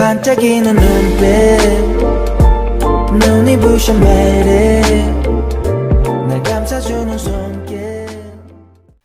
반짝이는 눈빛 눈이 부셔 매일 날 감싸주는 손길.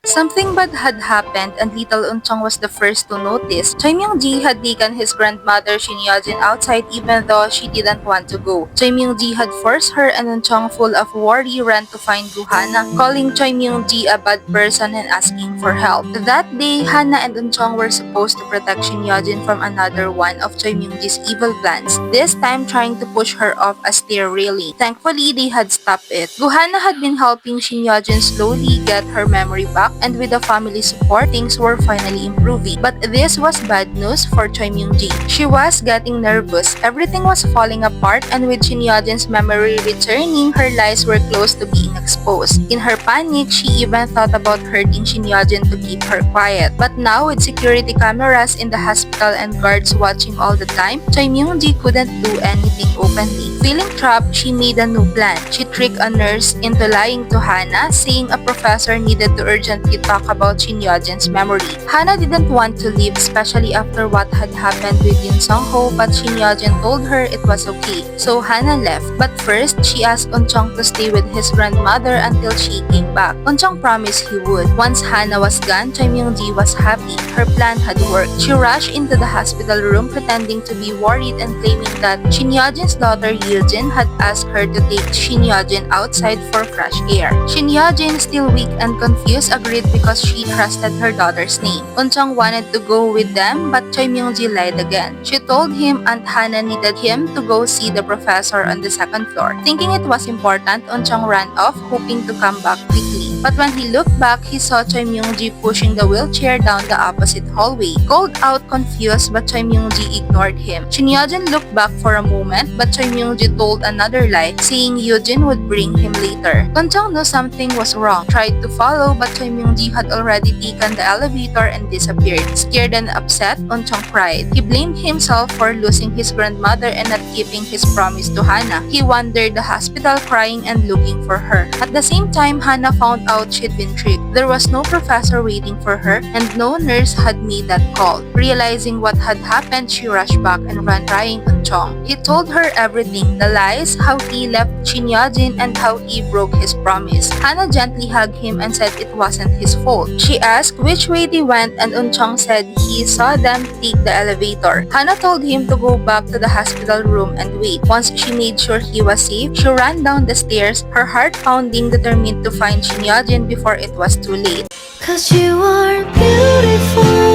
Something bad had happened and little Eunchong was the first to notice. Choi Myung-ji had taken his grandmother Shin Yeo-jin outside even though she didn't want to go. Choi Myung-ji had forced her and Eunchong, full of worry, ran to find Hana, calling Choi Myung-ji a bad person and asking for help. That day, Hana and Eunchong were supposed to protect Shin Yeo-jin from another one of Choi Myung-ji's evil plans, this time trying to push her off a stair railing. Thankfully, they had stopped it. Hana had been helping Shin Yeo-jin slowly get her memory back, and with the family support, things were finally improving. But this was bad news for Choi Myung-ji. She was getting nervous. Everything was falling apart, and with Shin Yeo-jin's memory returning, her lies were close to being exposed. In her panic, she even thought about hurting Shin Yeo-jin to keep her quiet. But now, with security cameras in the hospital and guards watching all the time, Choi Myung-ji couldn't do anything openly. Feeling trapped, she made a new plan. She tricked a nurse into lying to Hana, saying a professor needed to urgently talk about Shin Yeo-jin's memory. Hana didn't want to leave, especially after what had happened with Yoon Sung-ho, but Shin Yeo-jin told her it was okay. So Hana left. But first, she asked Eunchong to stay with his grandmother until she came back. Eunchong promised he would. Once Hana was gone, Choi Myung-ji was happy. Her plan had worked. She rushed into the hospital room pretending to be worried and claiming that Shin Yeo-jin's daughter Yeo-jin had asked her to take Shin Yeo-jin outside for fresh air. Shin Yeo-jin, still weak and confused, agreed because she trusted her daughter's name. Eunchong wanted to go with them, but Choi Myung-ji lied again. She told him Aunt Hana needed him to go see the professor on the second floor. Thinking it was important, Eunchong ran off, hoping to come back quickly. But when he looked back, he saw Choi Myung-ji pushing the wheelchair down the opposite hallway. Called out confused, but Choi Myung-ji ignored him. Shin Yeo-jin looked back for a moment, but Choi Myung-ji told another lie, saying Yeo-jin would bring him later. Eunchong knew something was wrong, tried to follow, but Choi Myung-ji had already taken the elevator and disappeared. Scared and upset, Eunchong cried. He blamed himself for losing his grandmother and not keeping his promise to Hana. He wandered the hospital crying and looking for her. At the same time, Hana found out she'd been tricked. There was no professor waiting for her, and no nurse had made that call. Realizing what had happened, she rushed back and ran crying Eunchong. He told her everything, the lies, how he left Shin Yeo-jin, and how he broke his promise. Hana gently hugged him and said it wasn't his fault. She asked which way they went, and Eunchong said he saw them take the elevator. Hana told him to go back to the hospital room and wait. Once she made sure he was safe, she ran down the stairs, her heart pounding, determined to find Shin Yeo-jin before it was too late. 'Cause you are beautiful.